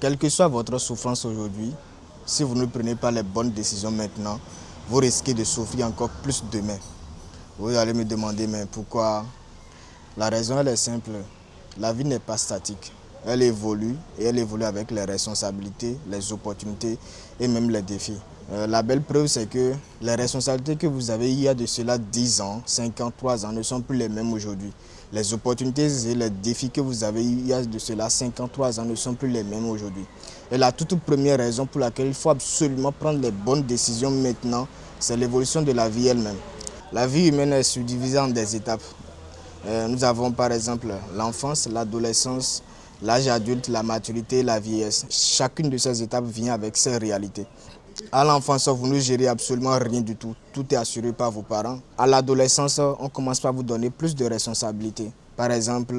Quelle que soit votre souffrance aujourd'hui, si vous ne prenez pas les bonnes décisions maintenant, vous risquez de souffrir encore plus demain. Vous allez me demander, mais pourquoi? La raison, elle est simple. La vie n'est pas statique. Elle évolue et elle évolue avec les responsabilités, les opportunités et même les défis. La belle preuve, c'est que les responsabilités que vous avez il y a de cela 10 ans, 5 ans, 3 ans ne sont plus les mêmes aujourd'hui. Les opportunités et les défis que vous avez il y a de cela 5 ans, 3 ans ne sont plus les mêmes aujourd'hui. Et la toute première raison pour laquelle il faut absolument prendre les bonnes décisions maintenant, c'est l'évolution de la vie elle-même. La vie humaine est subdivisée en des étapes. Nous avons par exemple l'enfance, l'adolescence, l'âge adulte, la maturité, la vieillesse. Chacune de ces étapes vient avec ses réalités. À l'enfance, vous ne gérez absolument rien du tout. Tout est assuré par vos parents. À l'adolescence, on commence par vous donner plus de responsabilités. Par exemple,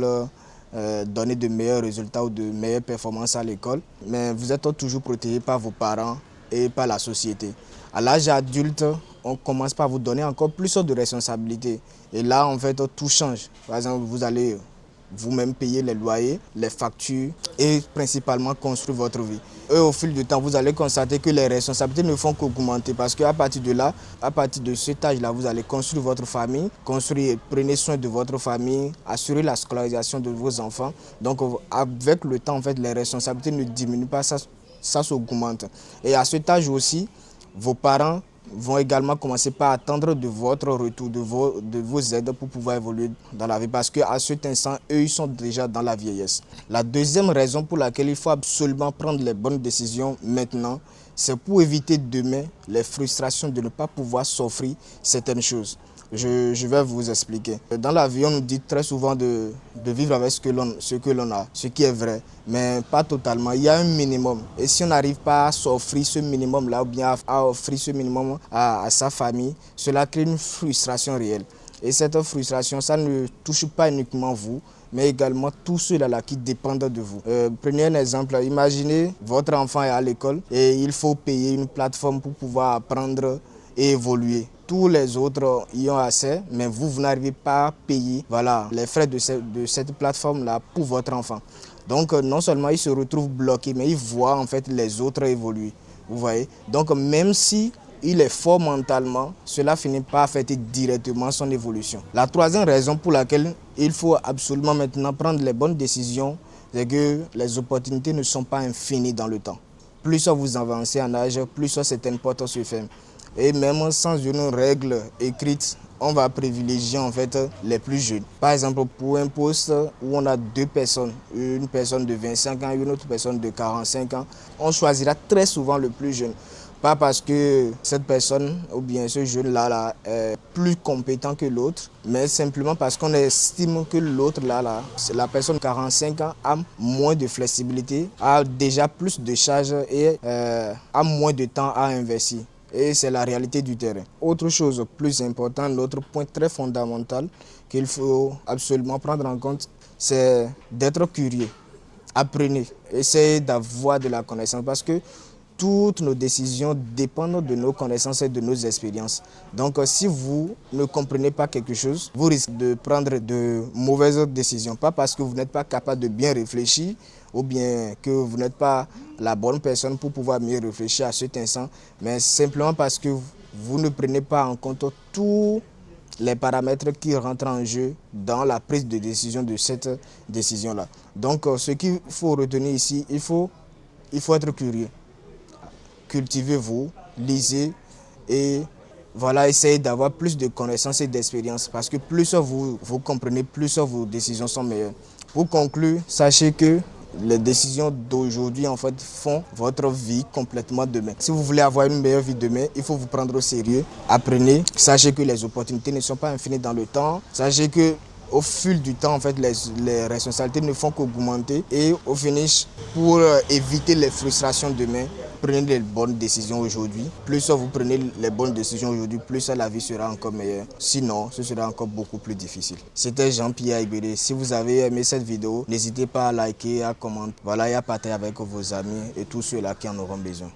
donner de meilleurs résultats ou de meilleures performances à l'école. Mais vous êtes toujours protégé par vos parents et par la société. À l'âge adulte, on commence par vous donner encore plus de responsabilités. Et là, en fait, tout change. Par exemple, vous allez vous-même payer les loyers, les factures et principalement construire votre vie. Et au fil du temps, vous allez constater que les responsabilités ne font qu'augmenter parce qu'à partir de là, à partir de cet âge-là, vous allez construire votre famille, prenez soin de votre famille, assurer la scolarisation de vos enfants. Donc avec le temps, en fait, les responsabilités ne diminuent pas, ça s'augmente. Et à cet âge aussi, vos parents vont également commencer par attendre de votre retour, de vos aides pour pouvoir évoluer dans la vie. Parce qu'à cet instant, eux, ils sont déjà dans la vieillesse. La deuxième raison pour laquelle il faut absolument prendre les bonnes décisions maintenant, c'est pour éviter demain les frustrations de ne pas pouvoir s'offrir certaines choses. Je vais vous expliquer. Dans la vie, on nous dit très souvent de vivre avec ce que l'on a, ce qui est vrai, mais pas totalement. Il y a un minimum. Et si on n'arrive pas à s'offrir ce minimum-là, ou bien à offrir ce minimum à sa famille, cela crée une frustration réelle. Et cette frustration, ça ne touche pas uniquement vous, mais également tous ceux-là qui dépendent de vous. Prenez un exemple, imaginez votre enfant est à l'école et il faut payer une plateforme pour pouvoir apprendre et évoluer. Tous les autres y ont accès, mais vous n'arrivez pas à payer les frais de cette plateforme-là pour votre enfant. Donc non seulement il se retrouve bloqué, mais il voit en fait les autres évoluer. Vous voyez? Donc même si il est fort mentalement, cela finit par affecter directement son évolution. La troisième raison pour laquelle il faut absolument maintenant prendre les bonnes décisions, c'est que les opportunités ne sont pas infinies dans le temps. Plus vous avancez en âge, plus certaines portes se ferment. Et même sans une règle écrite, on va privilégier en fait les plus jeunes. Par exemple, pour un poste où on a deux personnes, une personne de 25 ans et une autre personne de 45 ans, on choisira très souvent le plus jeune. Pas parce que cette personne ou bien ce jeune-là est plus compétent que l'autre, mais simplement parce qu'on estime que l'autre, la personne de 45 ans, a moins de flexibilité, a déjà plus de charges et a moins de temps à investir. Et c'est la réalité du terrain. Autre chose plus importante, l'autre point très fondamental qu'il faut absolument prendre en compte, c'est d'être curieux. Apprenez, essayez d'avoir de la connaissance parce que toutes nos décisions dépendent de nos connaissances et de nos expériences. Donc si vous ne comprenez pas quelque chose, vous risquez de prendre de mauvaises décisions. Pas parce que vous n'êtes pas capable de bien réfléchir ou bien que vous n'êtes pas la bonne personne pour pouvoir mieux réfléchir à cet instant, mais simplement parce que vous ne prenez pas en compte tous les paramètres qui rentrent en jeu dans la prise de décision de cette décision-là. Donc ce qu'il faut retenir ici, il faut être curieux. Cultivez-vous, lisez et essayez d'avoir plus de connaissances et d'expérience parce que plus vous comprenez, plus vos décisions sont meilleures. Pour conclure, sachez que les décisions d'aujourd'hui en fait font votre vie complètement demain. Si vous voulez avoir une meilleure vie demain, il faut vous prendre au sérieux. Apprenez, sachez que les opportunités ne sont pas infinies dans le temps. Sachez que au fil du temps, en fait, les responsabilités ne font qu'augmenter. Et au finish, pour éviter les frustrations demain, prenez les bonnes décisions aujourd'hui. Plus vous prenez les bonnes décisions aujourd'hui, plus la vie sera encore meilleure. Sinon, ce sera encore beaucoup plus difficile. C'était Jean-Pierre Ibéré. Si vous avez aimé cette vidéo, n'hésitez pas à liker, à commenter, et à partager avec vos amis et tous ceux-là qui en auront besoin.